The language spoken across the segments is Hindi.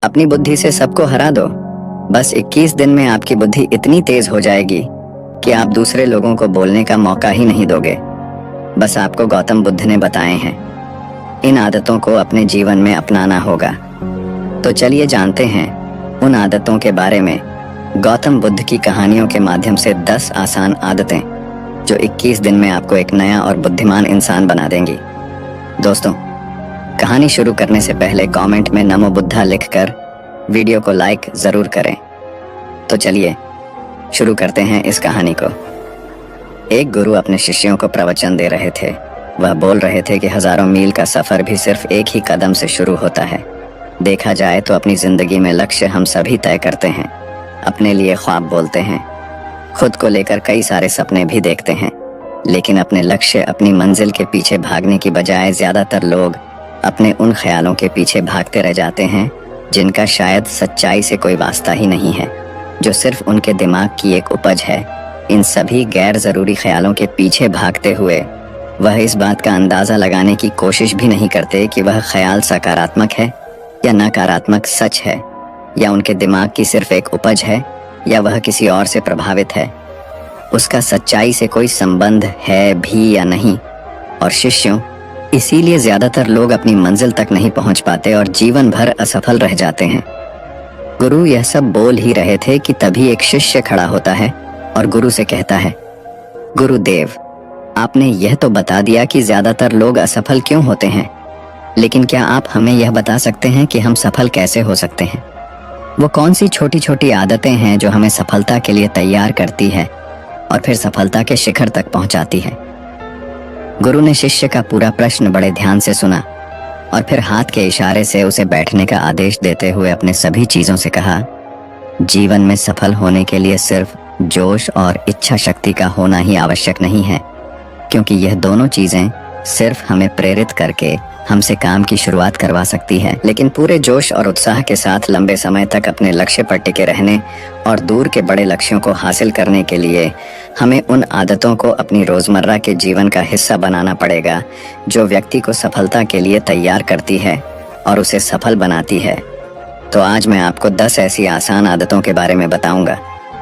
अपनी बुद्धि से सबको हरा दो। बस 21 दिन में आपकी बुद्धि इतनी तेज हो जाएगी कि आप दूसरे लोगों को बोलने का मौका ही नहीं दोगे। बस आपको गौतम बुद्ध ने बताए हैं। इन आदतों को अपने जीवन में अपनाना होगा। तो चलिए जानते हैं उन आदतों के बारे में। गौतम बुद्ध की कहानियों के माध्यम से 10 आसान आदतें जो 21 दिन में आपको एक नया और बुद्धिमान इंसान बना देंगी। दोस्तों, कहानी शुरू करने से पहले कमेंट में नमो बुद्धा लिखकर वीडियो को लाइक जरूर करें। तो चलिए शुरू करते हैं इस कहानी को। एक गुरु अपने शिष्यों को प्रवचन दे रहे थे। वह बोल रहे थे कि हजारों मील का सफर भी सिर्फ एक ही कदम से शुरू होता है। देखा जाए तो अपनी जिंदगी में लक्ष्य हम सभी तय करते हैं, अपने लिए ख्वाब बोलते हैं, खुद को लेकर कई सारे सपने भी देखते हैं, लेकिन अपने लक्ष्य, अपनी मंजिल के पीछे भागने की बजाय ज्यादातर लोग अपने उन ख्यालों के पीछे भागते रह जाते हैं जिनका शायद सच्चाई से कोई वास्ता ही नहीं है, जो सिर्फ उनके दिमाग की एक उपज है। इन सभी गैर जरूरी ख्यालों के पीछे भागते हुए वह इस बात का अंदाजा लगाने की कोशिश भी नहीं करते कि वह ख्याल सकारात्मक है या नकारात्मक, सच है या उनके दिमाग की सिर्फ एक उपज है या वह किसी और से प्रभावित है। उसका सच्चाई से कोई संबंध है भी या नहीं। और शिष्यों, इसीलिए ज्यादातर लोग अपनी मंजिल तक नहीं पहुंच पाते और जीवन भर असफल रह जाते हैं। गुरु यह सब बोल ही रहे थे कि तभी एक शिष्य खड़ा होता है और गुरु से कहता है, गुरुदेव, आपने यह तो बता दिया कि ज्यादातर लोग असफल क्यों होते हैं, लेकिन क्या आप हमें यह बता सकते हैं कि हम सफल कैसे हो सकते हैं? वो कौन सी छोटी छोटी आदतें हैं जो हमें सफलता के लिए तैयार करती है और फिर सफलता के शिखर तक पहुंचाती है? गुरु ने शिष्य का पूरा प्रश्न बड़े ध्यान से सुना और फिर हाथ के इशारे से उसे बैठने का आदेश देते हुए अपने सभी चीजों से कहा, जीवन में सफल होने के लिए सिर्फ जोश और इच्छा शक्ति का होना ही आवश्यक नहीं है, क्योंकि यह दोनों चीजें सिर्फ हमें प्रेरित करके हमसे काम की शुरुआत करवा सकती है। लेकिन पूरे जोश और उत्साह के साथ लंबे समय तक अपने लक्ष्य पर टिके रहने और दूर के बड़े लक्ष्यों को हासिल करने के लिए हमें उन आदतों को अपनी रोजमर्रा के जीवन का हिस्सा बनाना पड़ेगा जो व्यक्ति को सफलता के लिए तैयार करती है और उसे सफल बनाती है। तो आज मैं आपको 10 ऐसी आसान आदतों के बारे में बताऊंगा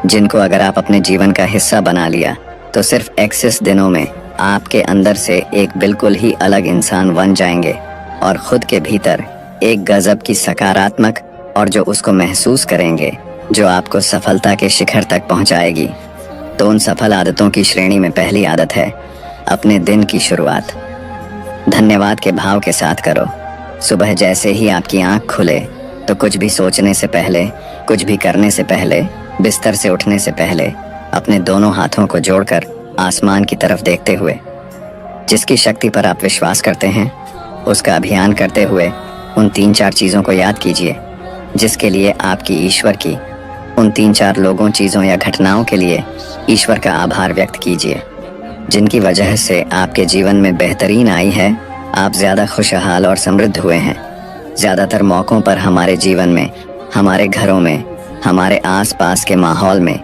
जिनको अगर आप अपने जीवन का हिस्सा बना लिया तो सिर्फ 21 दिनों में आपके अंदर से एक बिल्कुल ही अलग इंसान बन जाएंगे और खुद के भीतर एक गजब की सकारात्मक और जो उसको महसूस करेंगे जो आपको सफलता के शिखर तक पहुंचाएगी। तो उन सफल आदतों की श्रेणी में पहली आदत है अपने दिन की शुरुआत धन्यवाद के भाव के साथ करो। सुबह जैसे ही आपकी आंख खुले तो कुछ भी सोचने से पहले, कुछ भी करने से पहले, बिस्तर से उठने से पहले अपने दोनों हाथों को जोड़कर आसमान की तरफ देखते हुए जिसकी शक्ति पर आप विश्वास करते हैं उसका अभियान करते हुए उन 3-4 चीजों को याद कीजिए जिसके लिए आपकी ईश्वर की, उन 3-4 लोगों, चीजों या घटनाओं के लिए ईश्वर का आभार व्यक्त कीजिए जिनकी वजह से आपके जीवन में बेहतरीन आई है, आप ज्यादा खुशहाल और समृद्ध हुए हैं। ज्यादातर मौकों पर हमारे जीवन में, हमारे घरों में, हमारे आसपास के माहौल में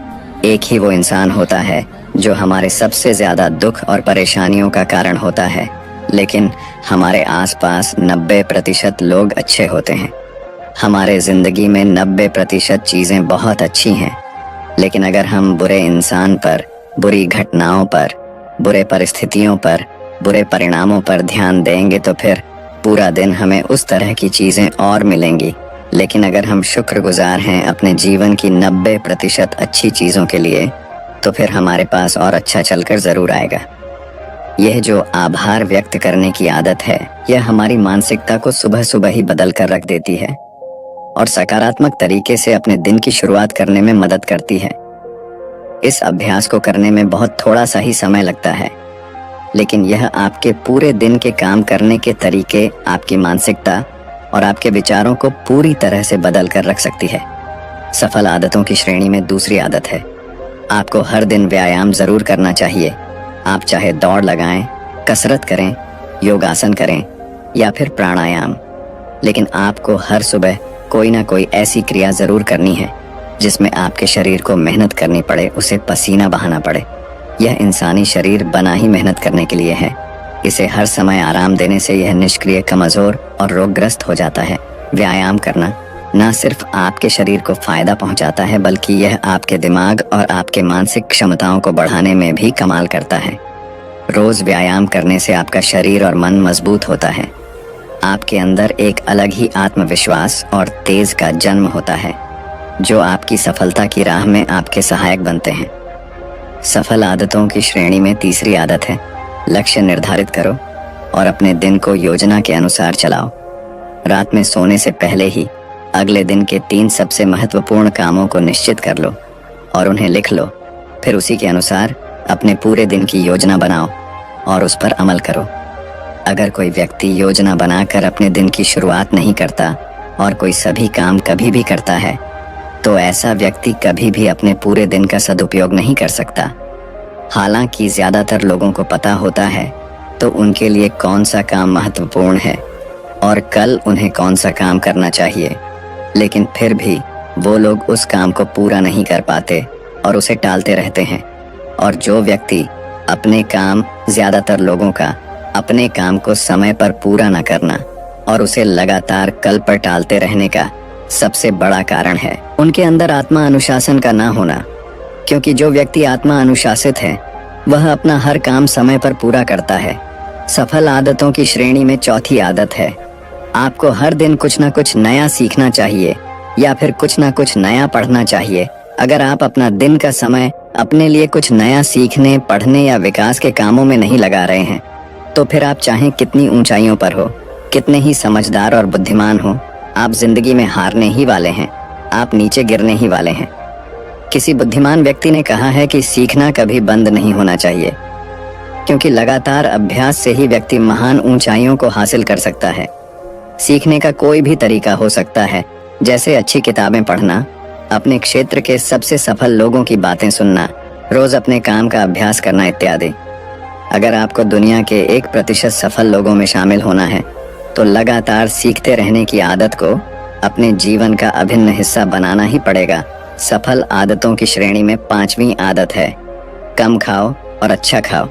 एक ही वो इंसान होता है जो हमारे सबसे ज्यादा दुख और परेशानियों का कारण होता है, लेकिन हमारे आसपास 90% लोग अच्छे होते हैं। हमारे जिंदगी में 90% चीजें बहुत अच्छी हैं, लेकिन अगर हम बुरे इंसान पर, बुरी घटनाओं पर, बुरे परिस्थितियों पर, बुरे परिणामों पर ध्यान देंगे तो फिर पूरा दिन हमें उस तरह की चीजें और मिलेंगी। लेकिन अगर हम शुक्रगुजार हैं अपने जीवन की 90% अच्छी चीजों के लिए तो फिर हमारे पास और अच्छा चलकर जरूर आएगा। यह जो आभार व्यक्त करने की आदत है, यह हमारी मानसिकता को सुबह सुबह ही बदल कर रख देती है और सकारात्मक तरीके से अपने दिन की शुरुआत करने में मदद करती है। इस अभ्यास को करने में बहुत थोड़ा सा ही समय लगता है, लेकिन यह आपके पूरे दिन के काम करने के तरीके, आपकी मानसिकता और आपके विचारों को पूरी तरह से बदल कर रख सकती है। सफल आदतों की श्रेणी में दूसरी आदत है आपको हर दिन व्यायाम जरूर करना चाहिए। आप चाहे दौड़ लगाएं, कसरत करें, योगासन करें या फिर प्राणायाम, लेकिन आपको हर सुबह कोई ना कोई ऐसी क्रिया जरूर करनी है जिसमें आपके शरीर को मेहनत करनी पड़े, उसे पसीना बहाना पड़े। यह इंसानी शरीर बना ही मेहनत करने के लिए है। इसे हर समय आराम देने से यह निष्क्रिय, कमजोर और रोगग्रस्त हो जाता है। व्यायाम करना न सिर्फ आपके शरीर को फायदा पहुंचाता है बल्कि यह आपके दिमाग और आपके मानसिक क्षमताओं को बढ़ाने में भी कमाल करता है। रोज व्यायाम करने से आपका शरीर और मन मजबूत होता है। आपके अंदर एक अलग ही आत्मविश्वास और तेज का जन्म होता है जो आपकी सफलता की राह में आपके सहायक बनते हैं। सफल आदतों की श्रेणी में तीसरी आदत है, लक्ष्य निर्धारित करो और अपने दिन को योजना के अनुसार चलाओ। रात में सोने से पहले ही अगले दिन के 3 सबसे महत्वपूर्ण कामों को निश्चित कर लो और उन्हें लिख लो। फिर उसी के अनुसार अपने पूरे दिन की योजना बनाओ और उस पर अमल करो। अगर कोई व्यक्ति योजना बनाकर अपने दिन की शुरुआत नहीं करता और कोई सभी काम कभी भी करता है तो ऐसा व्यक्ति कभी भी अपने पूरे दिन का सदुपयोग नहीं कर सकता। हालांकि ज्यादातर लोगों को पता होता है तो उनके लिए कौन सा काम महत्वपूर्ण है और कल उन्हें कौन सा काम करना चाहिए, लेकिन फिर भी वो लोग उस काम को पूरा नहीं कर पाते और उसे टालते रहते हैं। और जो व्यक्ति ज्यादातर लोगों का अपने काम को समय पर पूरा न करना और उसे लगातार कल पर टालते रहने का सबसे बड़ा कारण है उनके अंदर आत्मा अनुशासन का ना होना। क्योंकि जो व्यक्ति आत्मा अनुशासित है वह अपना हर काम समय पर पूरा करता है। सफल आदतों की श्रेणी में चौथी आदत है, आपको हर दिन कुछ ना कुछ नया सीखना चाहिए या फिर कुछ ना कुछ नया पढ़ना चाहिए। अगर आप अपना दिन का समय अपने लिए कुछ नया सीखने, पढ़ने या विकास के कामों में नहीं लगा रहे हैं तो फिर आप चाहे कितनी ऊंचाइयों पर हो, कितने ही समझदार और बुद्धिमान हो, आप जिंदगी में हारने ही वाले हैं, आप नीचे गिरने ही वाले हैं। किसी बुद्धिमान व्यक्ति ने कहा है कि सीखना कभी बंद नहीं होना चाहिए क्योंकि लगातार अभ्यास से ही व्यक्ति महान ऊंचाइयों को हासिल कर सकता है। सीखने का कोई भी तरीका हो सकता है, जैसे अच्छी किताबें पढ़ना, अपने क्षेत्र के सबसे सफल लोगों की बातें सुनना, रोज अपने काम का अभ्यास करना इत्यादि। अगर आपको दुनिया के 1% सफल लोगों में शामिल होना है तो लगातार सीखते रहने की आदत को अपने जीवन का अभिन्न हिस्सा बनाना ही पड़ेगा। सफल आदतों की श्रेणी में 5वीं आदत है, कम खाओ और अच्छा खाओ।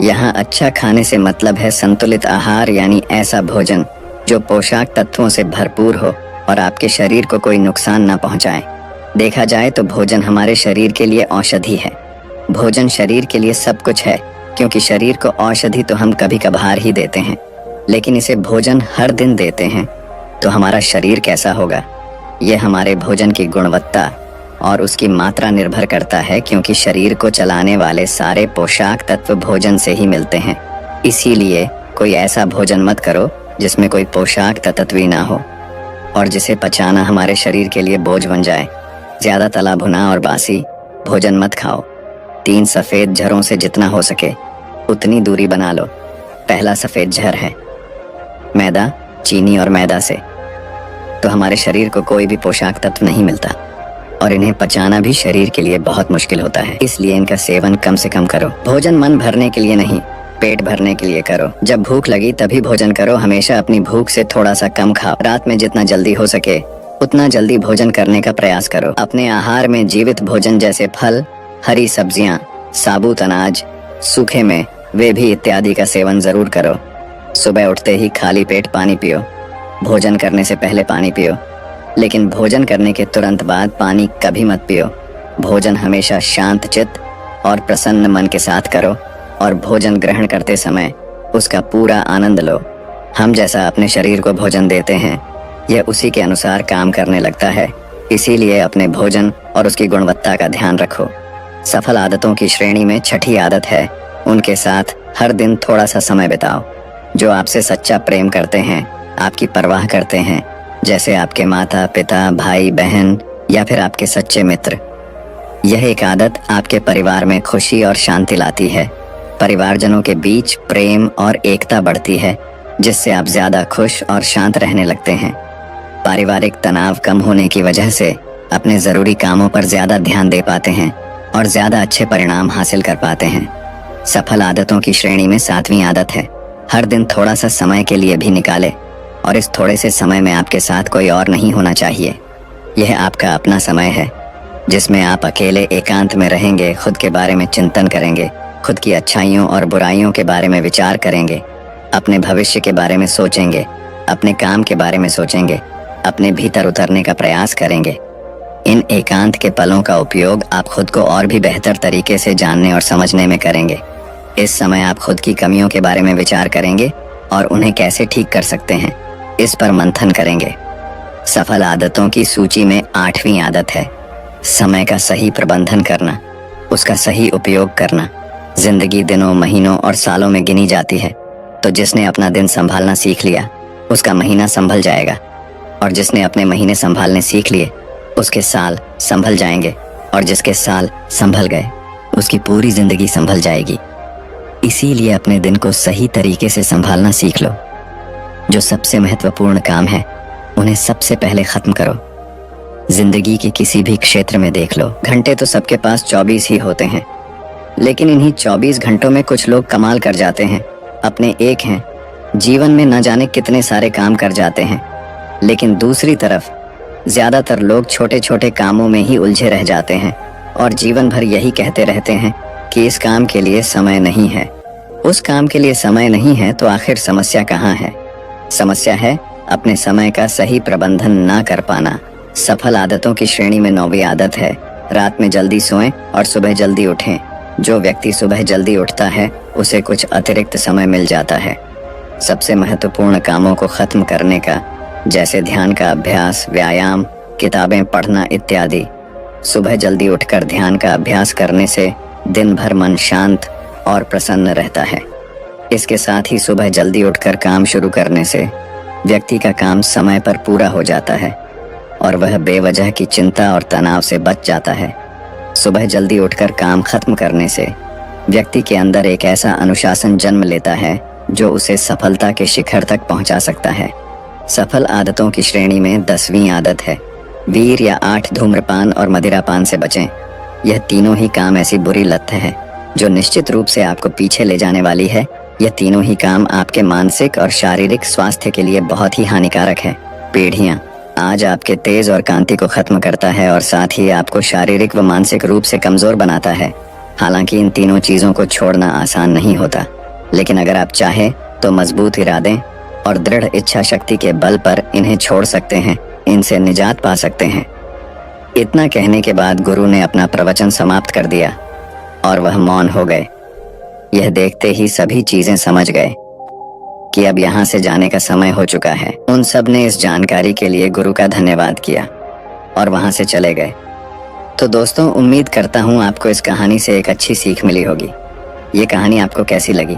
यहाँ अच्छा खाने से मतलब है संतुलित आहार, यानी ऐसा भोजन जो पोषक तत्वों से भरपूर हो और आपके शरीर को कोई नुकसान न पहुंचाए। देखा जाए तो भोजन हमारे शरीर के लिए औषधि है। भोजन शरीर के लिए सब कुछ है क्योंकि शरीर को औषधि तो हम कभी कभार ही देते हैं, लेकिन इसे भोजन हर दिन देते हैं तो हमारा शरीर कैसा होगा? यह हमारे भोजन की गुणवत्ता और उसकी मात्रा निर्भर करता है क्योंकि शरीर को चलाने वाले सारे पोषक तत्व भोजन से ही मिलते हैं। इसीलिए कोई ऐसा भोजन मत करो जिसमें कोई पोषक तत्व ही ना हो और जिसे पचाना हमारे शरीर के लिए बोझ बन जाए। ज्यादा तला भुना और बासी भोजन मत खाओ। 3 सफेद झरों से जितना हो सके उतनी दूरी बना लो। पहला सफेद झर है मैदा, चीनी और मैदा से तो हमारे शरीर को कोई भी पोषक तत्व नहीं मिलता और इन्हें पचाना भी शरीर के लिए बहुत मुश्किल होता है। इसलिए इनका सेवन कम से कम करो। भोजन मन भरने के लिए नहीं, पेट भरने के लिए करो। जब भूख लगी तभी भोजन करो। हमेशा अपनी भूख से थोड़ा सा कम खाओ। रात में जितना जल्दी हो सके उतना जल्दी भोजन करने का प्रयास करो। अपने आहार में जीवित भोजन जैसे फल, हरी सब्जियां, साबुत अनाज, सूखे में वे भी इत्यादि का सेवन जरूर करो। सुबह उठते ही खाली पेट पानी पियो। भोजन करने से पहले पानी पियो, लेकिन भोजन करने के तुरंत बाद पानी कभी मत पियो। भोजन हमेशा शांत चित्त और प्रसन्न मन के साथ करो और भोजन ग्रहण करते समय उसका पूरा आनंद लो। हम जैसा अपने शरीर को भोजन देते हैं यह उसी के अनुसार काम करने लगता है। इसीलिए अपने भोजन और उसकी गुणवत्ता का ध्यान रखो। सफल आदतों की श्रेणी में 6ठी आदत है, उनके साथ हर दिन थोड़ा सा समय बिताओ। जो आपसे सच्चा प्रेम करते हैं, आपकी परवाह करते हैं, जैसे आपके माता पिता, भाई बहन या फिर आपके सच्चे मित्र। यह एक आदत आपके परिवार में खुशी और शांति लाती है। परिवारजनों के बीच प्रेम और एकता बढ़ती है जिससे आप ज्यादा खुश और शांत रहने लगते हैं। पारिवारिक तनाव कम होने की वजह से अपने जरूरी कामों पर ज्यादा ध्यान दे पाते हैं और ज्यादा अच्छे परिणाम हासिल कर पाते हैं। सफल आदतों की श्रेणी में 7वीं आदत है, हर दिन थोड़ा सा समय के लिए भी निकाले और इस थोड़े से समय में आपके साथ कोई और नहीं होना चाहिए। यह आपका अपना समय है जिसमें आप अकेले एकांत में रहेंगे, खुद के बारे में चिंतन करेंगे, खुद की अच्छाइयों और बुराइयों के बारे में विचार करेंगे, अपने भविष्य के बारे में सोचेंगे, अपने काम के बारे में सोचेंगे, अपने भीतर उतरने का प्रयास करेंगे। इन एकांत के पलों का उपयोग आप खुद को और भी बेहतर तरीके से जानने और समझने में करेंगे। इस समय आप खुद की कमियों के बारे में विचार करेंगे और उन्हें कैसे ठीक कर सकते हैं, इस पर मंथन करेंगे। सफल आदतों की सूची में 8वीं आदत है समय का सही प्रबंधन करना, उसका सही उपयोग करना। जिंदगी दिनों, महीनों और सालों में गिनी जाती है, तो जिसने अपना दिन संभालना सीख लिया उसका महीना संभल जाएगा, और जिसने अपने महीने संभालने सीख लिए उसके साल संभल जाएंगे, और जिसके साल संभल गए उसकी पूरी जिंदगी संभल जाएगी। इसीलिए अपने दिन को सही तरीके से संभालना सीख लो। जो सबसे महत्वपूर्ण काम है उन्हें सबसे पहले खत्म करो। जिंदगी के किसी भी क्षेत्र में देख लो, घंटे तो सबके पास 24 ही होते हैं, लेकिन इन्हीं 24 घंटों में कुछ लोग कमाल कर जाते हैं, अपने एक हैं, जीवन में न जाने कितने सारे काम कर जाते हैं। लेकिन दूसरी तरफ ज्यादातर लोग छोटे छोटे कामों में ही उलझे रह जाते हैं और जीवन भर यही कहते रहते हैं कि इस काम के लिए समय नहीं है, उस काम के लिए समय नहीं है। तो आखिर समस्या कहाँ है? समस्या है अपने समय का सही प्रबंधन ना कर पाना। सफल आदतों की श्रेणी में 9वीं आदत है रात में जल्दी सोएं और सुबह जल्दी उठें। जो व्यक्ति सुबह जल्दी उठता है उसे कुछ अतिरिक्त समय मिल जाता है सबसे महत्वपूर्ण कामों को खत्म करने का, जैसे ध्यान का अभ्यास, व्यायाम, किताबें पढ़ना इत्यादि। सुबह जल्दी उठकर ध्यान का अभ्यास करने से दिन भर मन शांत और प्रसन्न रहता है। इसके साथ ही सुबह जल्दी उठकर काम शुरू करने से व्यक्ति का काम समय पर पूरा हो जाता है और वह बेवजह की चिंता और तनाव से बच जाता है। सुबह जल्दी उठकर काम खत्म करने से व्यक्ति के अंदर एक ऐसा अनुशासन जन्म लेता है जो उसे सफलता के शिखर तक पहुंचा सकता है। सफल आदतों की श्रेणी में 10वीं आदत है वीर या 8 धूम्रपान और मदिरापान से बचें। यह तीनों ही काम ऐसी बुरी लत है जो निश्चित रूप से आपको पीछे ले जाने वाली है। यह तीनों ही काम आपके मानसिक और शारीरिक स्वास्थ्य के लिए बहुत ही हानिकारक है। पीढ़ियां आज आपके तेज और कांति को खत्म करता है और साथ ही आपको शारीरिक व मानसिक रूप से कमजोर बनाता है। हालांकि इन तीनों चीजों को छोड़ना आसान नहीं होता, लेकिन अगर आप चाहें तो मजबूत इरादे और दृढ़ इच्छा शक्ति के बल पर इन्हें छोड़ सकते हैं, इनसे निजात पा सकते हैं। इतना कहने के बाद गुरु ने अपना प्रवचन समाप्त कर दिया और वह मौन हो गए। यह देखते ही सभी चीजें समझ गए कि अब यहाँ से जाने का समय हो चुका है। उन सब ने इस जानकारी के लिए गुरु का धन्यवाद किया और वहां से चले गए। तो दोस्तों, उम्मीद करता हूँ आपको इस कहानी से एक अच्छी सीख मिली होगी। ये कहानी आपको कैसी लगी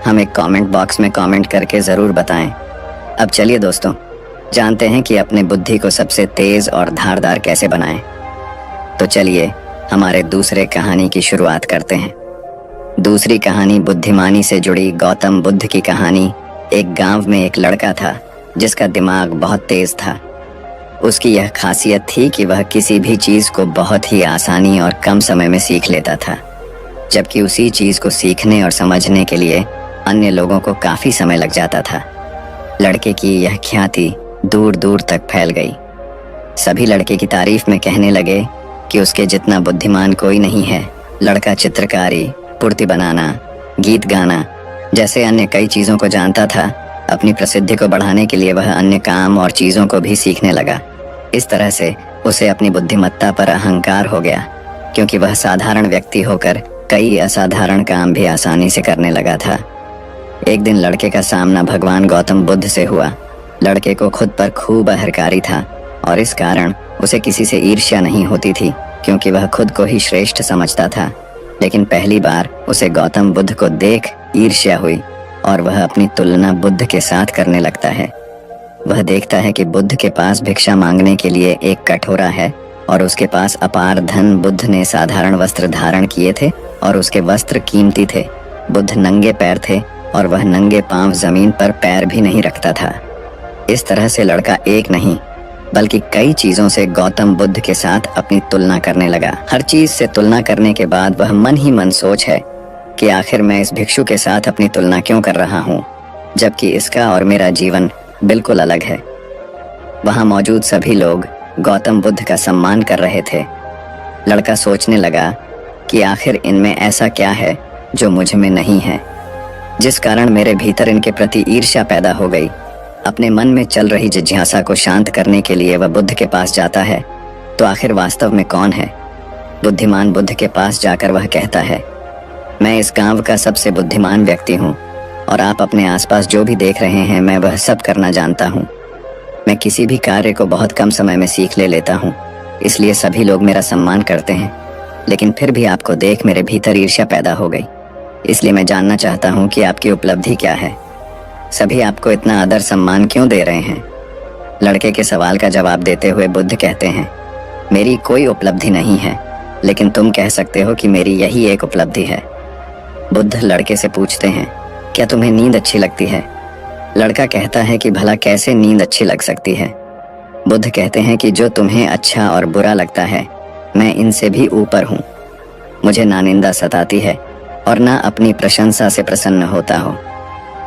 हमें कमेंट बॉक्स में कमेंट करके ज़रूर बताएं। अब चलिए दोस्तों, जानते हैं कि अपने बुद्धि को सबसे तेज और धारदार कैसे बनाएं। तो चलिए हमारे दूसरे कहानी की शुरुआत करते हैं। दूसरी कहानी बुद्धिमानी से जुड़ी गौतम बुद्ध की कहानी। एक गांव में एक लड़का था जिसका दिमाग बहुत तेज था। उसकी यह खासियत थी कि वह किसी भी चीज को बहुत ही आसानी और कम समय में सीख लेता था, जबकि उसी चीज को सीखने और समझने के लिए अन्य लोगों को काफी समय लग जाता था। लड़के की यह ख्याति दूर दूर तक फैल गई। सभी लड़के की तारीफ में कहने लगे कि उसके जितना बुद्धिमान कोई नहीं है। लड़का चित्रकारी, मूर्ति बनाना, गीत गाना जैसे अन्य कई चीजों को जानता था। अपनी प्रसिद्धि को बढ़ाने के लिए वह अन्य काम और चीजों को भी सीखने लगा। इस तरह से उसे अपनी बुद्धिमत्ता पर अहंकार हो गया, क्योंकि वह साधारण व्यक्ति होकर कई असाधारण काम भी आसानी से करने लगा था। एक दिन लड़के का सामना भगवान गौतम बुद्ध से हुआ। लड़के को खुद पर खूब अहंकारी था और इस कारण उसे किसी से ईर्ष्या नहीं होती थी, क्योंकि वह खुद को ही श्रेष्ठ समझता था। लेकिन पहली बार उसे गौतम बुद्ध को देख ईर्ष्या हुई और वह अपनी तुलना बुद्ध के साथ करने लगता है। वह देखता है कि बुद्ध के पास भिक्षा मांगने के लिए एक कटोरा है और उसके पास अपार धन। बुद्ध ने साधारण वस्त्र धारण किए थे और उसके वस्त्र कीमती थे। बुद्ध नंगे पैर थे और वह नंगे पांव जमीन पर पैर भी नहीं रखता था। इस तरह से लड़का एक नहीं बल्कि कई चीजों से गौतम बुद्ध के साथ अपनी तुलना करने लगा। हर चीज से तुलना करने के बाद वह मन ही मन सोच है कि आखिर मैं इस भिक्षु के साथ अपनी तुलना क्यों कर रहा हूँ, जबकि इसका और मेरा जीवन बिल्कुल अलग है। वहां मौजूद सभी लोग गौतम बुद्ध का सम्मान कर रहे थे। लड़का सोचने लगा कि आखिर इनमें ऐसा क्या है जो मुझ में नहीं है, जिस कारण मेरे भीतर इनके प्रति ईर्ष्या पैदा हो गई। अपने मन में चल रही जिज्ञासा को शांत करने के लिए वह बुद्ध के पास जाता है। तो आखिर वास्तव में कौन है? बुद्धिमान बुद्ध के पास जाकर वह कहता है, मैं इस गांव का सबसे बुद्धिमान व्यक्ति हूँ और आप अपने आसपास जो भी देख रहे हैं मैं वह सब करना जानता हूँ। मैं किसी भी कार्य को बहुत कम समय में सीख लेता हूँ, इसलिए सभी लोग मेरा सम्मान करते हैं। लेकिन फिर भी आपको देख मेरे भीतर ईर्ष्या पैदा हो गई, इसलिए मैं जानना चाहता हूँ कि आपकी उपलब्धि क्या है। सभी आपको इतना आदर सम्मान क्यों दे रहे हैं? लड़के के सवाल का जवाब देते हुए बुद्ध कहते हैं, मेरी कोई उपलब्धि नहीं है, लेकिन तुम कह सकते हो कि मेरी यही एक उपलब्धि है। बुद्ध लड़के से पूछते हैं, क्या तुम्हें नींद अच्छी लगती है? लड़का कहता है कि भला कैसे नींद अच्छी लग सकती है? बुद्ध कहते हैं कि जो तुम्हें अच्छा और बुरा लगता है, मैं इनसे भी ऊपर हूँ। मुझे ना निंदा सताती है और ना अपनी प्रशंसा से प्रसन्न होता हो।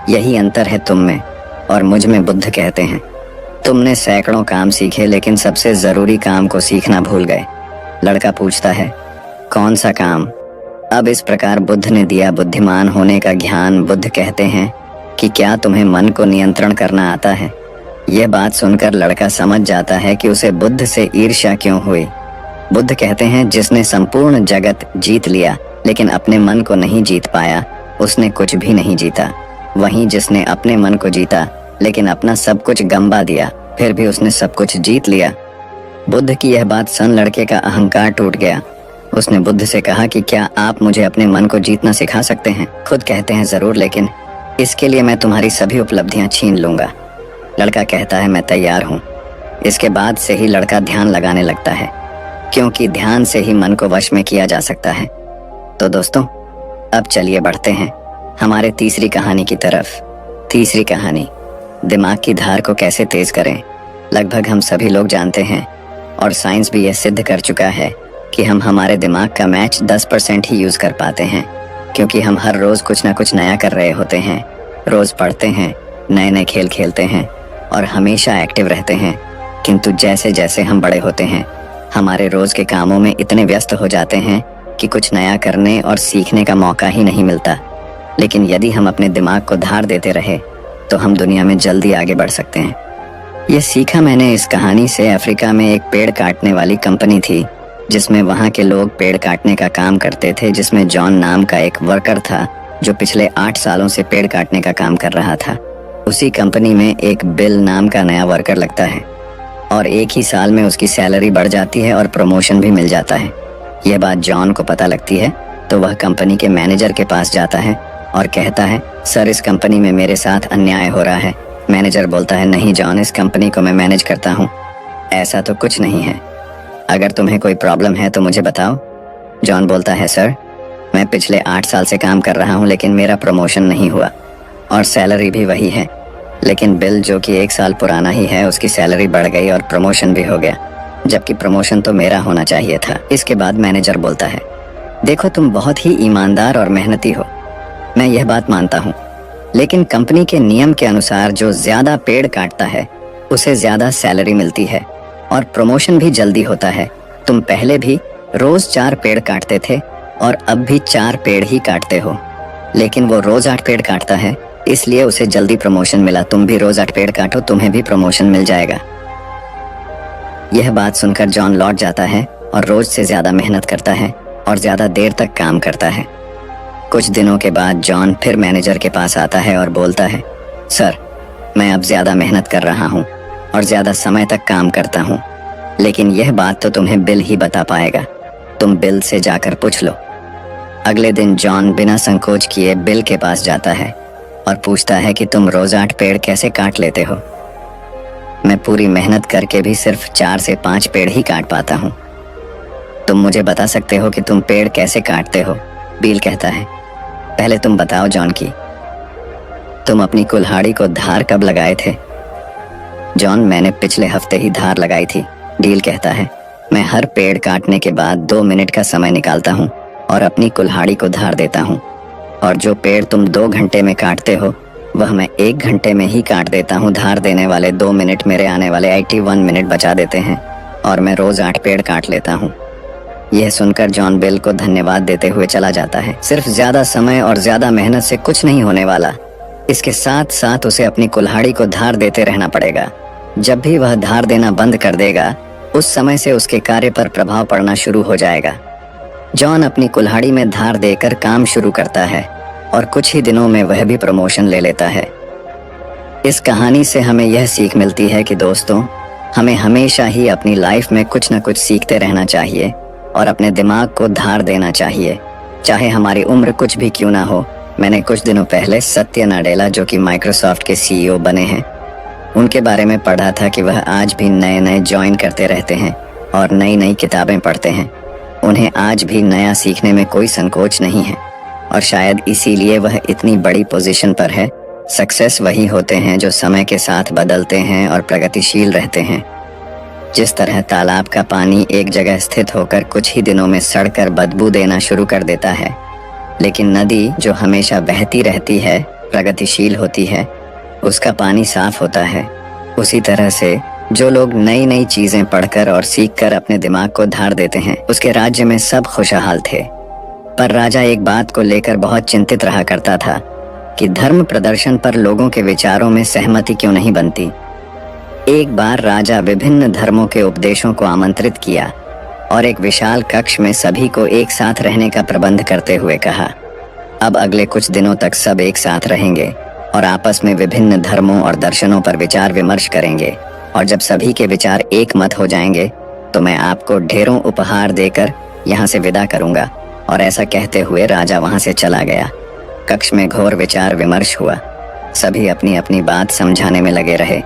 यही अंतर है तुम में और मुझ में। बुद्ध कहते हैं, तुमने सैकड़ों काम सीखे लेकिन सबसे जरूरी काम को सीखना भूल गए। लड़का पूछता है, कौन सा काम? अब इस प्रकार बुद्ध ने दिया बुद्धिमान होने का ज्ञान। बुद्ध कहते हैं कि क्या तुम्हें मन को नियंत्रण करना आता है? यह बात सुनकर लड़का समझ जाता है कि उसे बुद्ध से ईर्ष्या क्यों हुई। बुद्ध कहते हैं, जिसने संपूर्ण जगत जीत लिया लेकिन अपने मन को नहीं जीत पाया, उसने कुछ भी नहीं जीता। वहीं जिसने अपने मन को जीता लेकिन अपना सब कुछ गंवा दिया, फिर भी उसने सब कुछ जीत लिया। बुद्ध की यह बात सुन लड़के का अहंकार टूट गया। उसने बुद्ध से कहा कि क्या आप मुझे अपने मन को जीतना सिखा सकते हैं? खुद कहते हैं, जरूर, लेकिन इसके लिए मैं तुम्हारी सभी उपलब्धियां छीन लूंगा। लड़का कहता है, मैं तैयार हूँ। इसके बाद से ही लड़का ध्यान लगाने लगता है, क्योंकि ध्यान से ही मन को वश में किया जा सकता है। तो दोस्तों, अब चलिए बढ़ते हैं हमारे तीसरी कहानी की तरफ। तीसरी कहानी, दिमाग की धार को कैसे तेज करें। लगभग हम सभी लोग जानते हैं और साइंस भी यह सिद्ध कर चुका है कि हम हमारे दिमाग का मैच 10% ही यूज कर पाते हैं, क्योंकि हम हर रोज कुछ ना कुछ नया कर रहे होते हैं। रोज पढ़ते हैं, नए नए खेल खेलते हैं और हमेशा एक्टिव रहते हैं। किंतु जैसे जैसे हम बड़े होते हैं, हमारे रोज के कामों में इतने व्यस्त हो जाते हैं कि कुछ नया करने और सीखने का मौका ही नहीं मिलता। लेकिन यदि हम अपने दिमाग को धार देते रहे तो हम दुनिया में जल्दी आगे बढ़ सकते हैं। ये सीखा मैंने इस कहानी से। अफ्रीका में एक पेड़ काटने वाली कंपनी थी, जिसमें वहाँ के लोग पेड़ काटने का काम करते थे। जिसमें जॉन नाम का एक वर्कर था जो पिछले 8 सालों से पेड़ काटने का काम कर रहा था। उसी कंपनी में एक बिल नाम का नया वर्कर लगता है और एक ही साल में उसकी सैलरी बढ़ जाती है और प्रमोशन भी मिल जाता है। यह बात जॉन को पता लगती है तो वह कंपनी के मैनेजर के पास जाता है और कहता है, सर, इस कंपनी में मेरे साथ अन्याय हो रहा है। मैनेजर बोलता है, नहीं जॉन, इस कंपनी को मैं मैनेज करता हूँ, ऐसा तो कुछ नहीं है। अगर तुम्हें कोई प्रॉब्लम है तो मुझे बताओ। जॉन बोलता है, सर, मैं पिछले 8 साल से काम कर रहा हूँ लेकिन मेरा प्रमोशन नहीं हुआ और सैलरी भी वही है। लेकिन बिल, जो कि 1 साल पुराना ही है, उसकी सैलरी बढ़ गई और प्रमोशन भी हो गया, जबकि प्रमोशन तो मेरा होना चाहिए था। इसके बाद मैनेजर बोलता है, देखो, तुम बहुत ही ईमानदार और मेहनती हो, मैं यह बात मानता हूँ, लेकिन कंपनी के नियम के अनुसार जो ज्यादा पेड़ काटता है उसे ज्यादा सैलरी मिलती है और प्रमोशन भी जल्दी होता है। तुम पहले भी रोज 4 पेड़ काटते थे और अब भी 4 पेड़ ही काटते हो, लेकिन वो रोज 8 पेड़ काटता है, इसलिए उसे जल्दी प्रमोशन मिला। तुम भी रोज 8 पेड़ काटो, तुम्हें भी प्रमोशन मिल जाएगा। यह बात सुनकर जॉन लौट जाता है और रोज से ज्यादा मेहनत करता है और ज्यादा देर तक काम करता है। कुछ दिनों के बाद जॉन फिर मैनेजर के पास आता है और बोलता है, सर, मैं अब ज्यादा मेहनत कर रहा हूँ और ज्यादा समय तक काम करता हूँ, लेकिन यह बात तो तुम्हें बिल ही बता पाएगा। तुम बिल से जाकर पूछ लो। अगले दिन जॉन बिना संकोच किए बिल के पास जाता है और पूछता है कि तुम रोज 8 पेड़ कैसे काट लेते हो? मैं पूरी मेहनत करके भी सिर्फ 4 से 5 पेड़ ही काट पाता हूँ। तुम मुझे बता सकते हो कि तुम पेड़ कैसे काटते हो? बिल कहता है, पहले तुम बताओ जॉन की, तुम अपनी कुल्हाड़ी को धार कब लगाए थे? जॉन, मैंने पिछले हफ्ते ही धार लगाई थी। डील कहता है, मैं हर पेड़ काटने के बाद 2 मिनट का समय निकालता हूँ और अपनी कुल्हाड़ी को धार देता हूँ, और जो पेड़ तुम 2 घंटे में काटते हो वह मैं 1 घंटे में ही काट देता हूँ। धार देने वाले 2 मिनट मेरे आने वाले 81 मिनट बचा देते हैं और मैं रोज 8 पेड़ काट लेता हूँ। यह सुनकर जॉन बिल को धन्यवाद देते हुए चला जाता है। सिर्फ ज्यादा समय और ज्यादा मेहनत से कुछ नहीं होने वाला। इसके साथ साथ उसे अपनी कुल्हाड़ी को धार देते रहना पड़ेगा। जब भी वह धार देना बंद कर देगा, उस समय से उसके कार्य पर प्रभाव पड़ना शुरू हो जाएगा। जॉन अपनी कुल्हाड़ी में धार देकर काम शुरू करता है और कुछ ही दिनों में वह भी प्रमोशन ले लेता है। इस कहानी से हमें यह सीख मिलती है कि दोस्तों, हमें हमेशा ही अपनी लाइफ में कुछ न कुछ सीखते रहना चाहिए और अपने दिमाग को धार देना चाहिए, चाहे हमारी उम्र कुछ भी क्यों ना हो। मैंने कुछ दिनों पहले सत्य नाडेला, जो कि माइक्रोसॉफ्ट के सीईओ बने हैं, उनके बारे में पढ़ा था कि वह आज भी नए नए ज्वाइन करते रहते हैं और नई नई किताबें पढ़ते हैं। उन्हें आज भी नया सीखने में कोई संकोच नहीं है और शायद इसीलिए वह इतनी बड़ी पोजीशन पर है। सक्सेस वही होते हैं जो समय के साथ बदलते हैं और प्रगतिशील रहते हैं। जिस तरह तालाब का पानी एक जगह स्थित होकर कुछ ही दिनों में सड़कर बदबू देना शुरू कर देता है, लेकिन नदी जो हमेशा बहती रहती है, प्रगतिशील होती है, उसका पानी साफ होता है। उसी तरह से जो लोग नई नई चीजें पढ़कर और सीखकर अपने दिमाग को धार देते हैं, उसके राज्य में सब खुशहाल थे। पर राजा एक बात को लेकर बहुत चिंतित रहा करता था कि धर्म प्रदर्शन पर लोगों के विचारों में सहमति क्यों नहीं बनती। एक बार राजा विभिन्न धर्मों के उपदेशों को आमंत्रित किया और एक विशाल कक्ष में सभी को एक साथ रहने का प्रबंध करते हुए कहा, अब अगले कुछ दिनों तक सब एक साथ रहेंगे और आपस में विभिन्न धर्मों और दर्शनों पर विचार विमर्श करेंगे, और जब सभी के विचार एक मत हो जाएंगे तो मैं आपको ढेरों उपहार देकर यहाँ से विदा करूंगा। और ऐसा कहते हुए राजा वहां से चला गया। कक्ष में घोर विचार विमर्श हुआ। सभी अपनी अपनी बात समझाने में लगे रहे,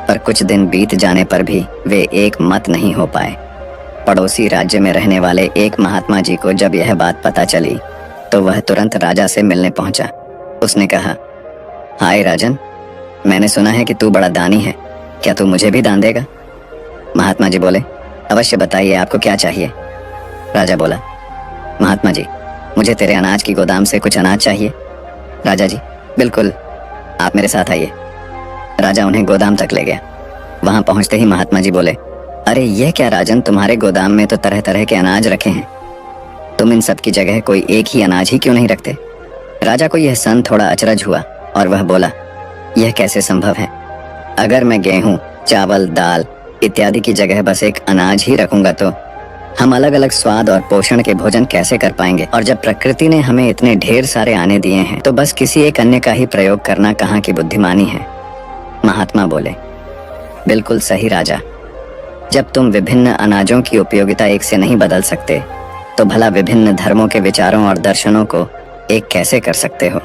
पर कुछ दिन बीत जाने पर भी वे एक मत नहीं हो पाए। पड़ोसी राज्य में रहने वाले एक महात्मा जी को जब यह बात पता चली तो वह तुरंत राजा से मिलने पहुंचा। उसने कहा, हाय राजन, मैंने सुना है कि तू बड़ा दानी है, क्या तू मुझे भी दान देगा? महात्मा जी बोले, अवश्य बताइए, आपको क्या चाहिए? राजा बोला, महात्मा जी, मुझे तेरे अनाज की गोदाम से कुछ अनाज चाहिए। राजा जी, बिल्कुल, आप मेरे साथ आइए। राजा उन्हें गोदाम तक ले गया। वहां पहुंचते ही महात्मा जी बोले, अरे यह क्या राजन, तुम्हारे गोदाम में तो तरह तरह के अनाज रखे हैं, तुम इन सब की जगह कोई एक ही अनाज ही क्यों नहीं रखते? राजा को यह सन थोड़ा अचरज हुआ और वह बोला, यह कैसे संभव है? अगर मैं गेहूं, चावल, दाल इत्यादि की जगह बस एक अनाज ही रखूंगा तो हम अलग अलग स्वाद और पोषण के भोजन कैसे कर पाएंगे? और जब प्रकृति ने हमें इतने ढेर सारे आने दिए हैं तो बस किसी एक अन्य का ही प्रयोग करना कहाँ की बुद्धिमानी है? महात्मा बोले, बिल्कुल सही राजा, जब तुम विभिन्न अनाजों की उपयोगिता एक से नहीं बदल सकते तो भला विभिन्न धर्मों के विचारों और दर्शनों को एक कैसे कर सकते हो?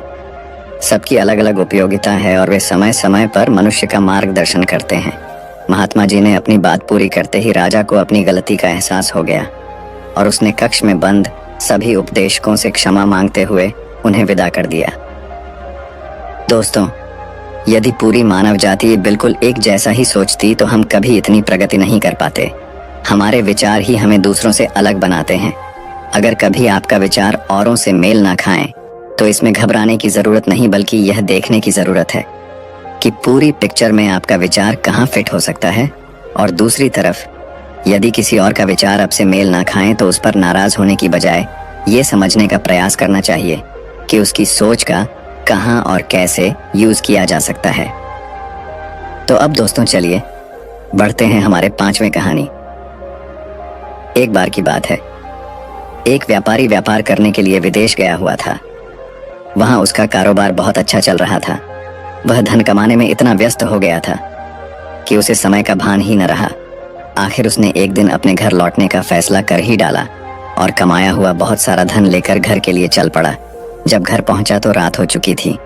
सबकी अलग अलग उपयोगिता है और वे समय समय पर मनुष्य का मार्गदर्शन करते हैं। महात्मा जी ने अपनी बात पूरी करते ही राजा को अपनी गलती का एहसास हो गया और उसने कक्ष में बंद सभी उपदेशकों से क्षमा मांगते हुए उन्हें विदा कर दिया। दोस्तों, यदि पूरी मानव जाति बिल्कुल एक जैसा ही सोचती तो हम कभी इतनी प्रगति नहीं कर पाते। हमारे विचार ही हमें दूसरों से अलग बनाते हैं। अगर कभी आपका विचार औरों से मेल ना खाएं तो इसमें घबराने की जरूरत नहीं, बल्कि यह देखने की जरूरत है कि पूरी पिक्चर में आपका विचार कहाँ फिट हो सकता है। और दूसरी तरफ, यदि किसी और का विचार आपसे मेल ना खाएं तो उस पर नाराज होने की बजाय ये समझने का प्रयास करना चाहिए कि उसकी सोच का कहाँ और कैसे यूज किया जा सकता है। तो अब दोस्तों, चलिए बढ़ते हैं हमारे 5वें कहानी। एक बार की बात है, एक व्यापारी व्यापार करने के लिए विदेश गया हुआ था। वहां उसका कारोबार बहुत अच्छा चल रहा था। वह धन कमाने में इतना व्यस्त हो गया था कि उसे समय का भान ही न रहा। आखिर उसने एक दिन अपने घर लौटने का फैसला कर ही डाला और कमाया हुआ बहुत सारा धन लेकर घर के लिए चल पड़ा। जब घर पहुंचा तो रात हो चुकी थी।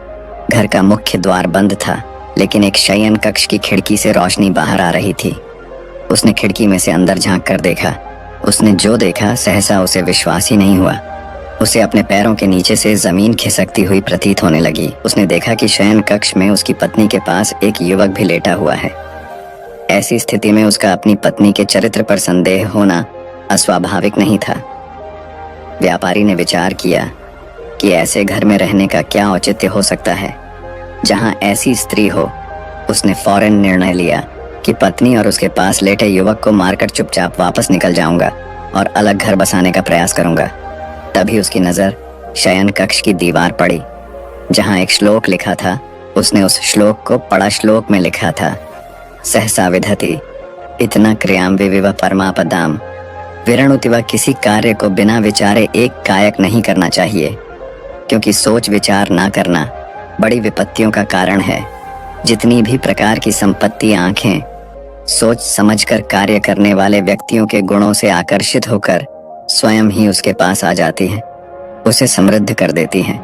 घर का मुख्य द्वार बंद था, लेकिन एक शयन कक्ष की खिड़की से रोशनी बाहर आ रही थी। उसने खिड़की में से अंदर झांक कर देखा। उसने जो देखा सहसा उसे विश्वास ही नहीं हुआ। उसे अपने पैरों के नीचे से जमीन खिसकती हुई प्रतीत होने लगी। उसने देखा कि शयन कक्ष में उसकी पत्नी के पास एक युवक भी लेटा हुआ है। ऐसी स्थिति में उसका अपनी पत्नी के चरित्र पर संदेह होना अस्वाभाविक नहीं था। व्यापारी ने विचार किया कि ऐसे घर में रहने का क्या औचित्य हो सकता है जहां ऐसी स्त्री हो। उसने फौरन निर्णय लिया कि पत्नी और उसके पास लेटे युवक को मारकर चुपचाप वापस निकल जाऊंगा और अलग घर बसाने का प्रयास करूंगा। तभी उसकी नजर शयन कक्ष की दीवार पड़ी, जहां एक श्लोक लिखा था, उसने उस श्लोक को पढ़ा। श्लोक में लिखा था, सहसा विधति इतना क्रियाम विविव परमापदाम। विरणुति व किसी कार्य को बिना विचारे एक कायक नहीं करना चाहिए, क्योंकि सोच विचार ना करना बड़ी विपत्तियों का कारण है। जितनी भी प्रकार की संपत्ति आंखें सोच समझकर कार्य करने वाले व्यक्तियों के गुणों से आकर्षित होकर स्वयं ही उसके पास आ जाती हैं, उसे समृद्ध कर देती हैं।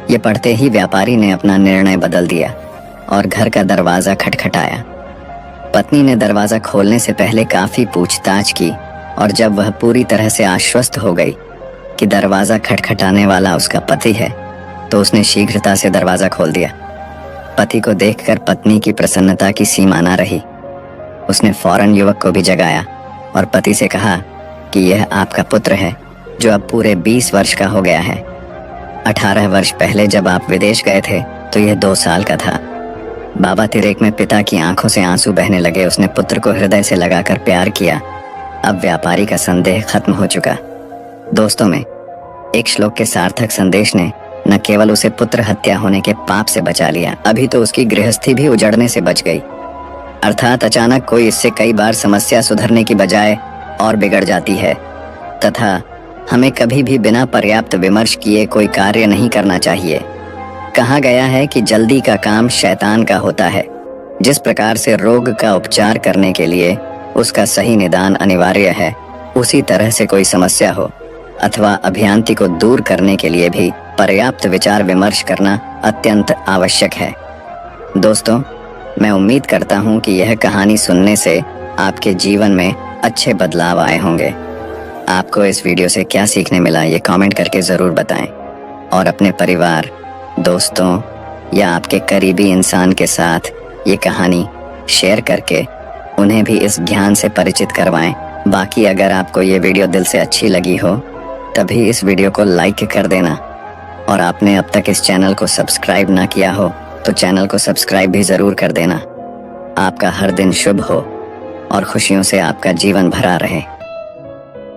ये पढ़ते ही व्यापारी ने अपना निर्णय बदल दिया और घर का दरवाजा खटखटाया। पत्नी ने दरवाजा खोलने से पहले काफी पूछताछ की और जब वह पूरी तरह से आश्वस्त हो गई कि दरवाजा खटखटाने वाला उसका पति है, तो उसने शीघ्रता से दरवाजा खोल दिया। पति को देखकर पत्नी की प्रसन्नता की सीमा न रही। उसने फौरन युवक को भी जगाया और पति से कहा कि यह आपका पुत्र है, जो अब पूरे 20 वर्ष का हो गया है। 18 वर्ष पहले जब आप विदेश गए थे तो यह 2 साल का था। बाबा तिरेक में पिता की आंखों से आंसू बहने लगे। उसने पुत्र को हृदय से लगाकर प्यार किया। अब व्यापारी का संदेह खत्म हो चुका। दोस्तों में एक श्लोक के सार्थक संदेश ने न केवल उसे पुत्र हत्या होने के पाप से बचा लिया, अभी तो उसकी गृहस्थी भी उजड़ने से बच गई। अर्थात अचानक कोई इससे कई बार समस्या सुधरने की बजाय और बिगड़ जाती है, तथा हमें कभी भी बिना पर्याप्त विमर्श किए कोई कार्य नहीं करना चाहिए। कहा गया है कि जल्दी का काम शैतान का होता है। जिस प्रकार से रोग का उपचार करने के लिए उसका सही निदान अनिवार्य है, उसी तरह से कोई समस्या हो अथवा अभियांति को दूर करने के लिए भी पर्याप्त विचार विमर्श करना अत्यंत आवश्यक है। दोस्तों, मैं उम्मीद करता हूँ कि यह कहानी सुनने से आपके जीवन में अच्छे बदलाव आए होंगे। आपको इस वीडियो से क्या सीखने मिला, ये कमेंट करके ज़रूर बताएं और अपने परिवार, दोस्तों या आपके करीबी इंसान के साथ ये कहानी शेयर करके उन्हें भी इस ज्ञान से परिचित करवाएं। बाकी अगर आपको ये वीडियो दिल से अच्छी लगी हो तभी इस वीडियो को लाइक कर देना, और आपने अब तक इस चैनल को सब्सक्राइब ना किया हो तो चैनल को सब्सक्राइब भी ज़रूर कर देना। आपका हर दिन शुभ हो और खुशियों से आपका जीवन भरा रहे।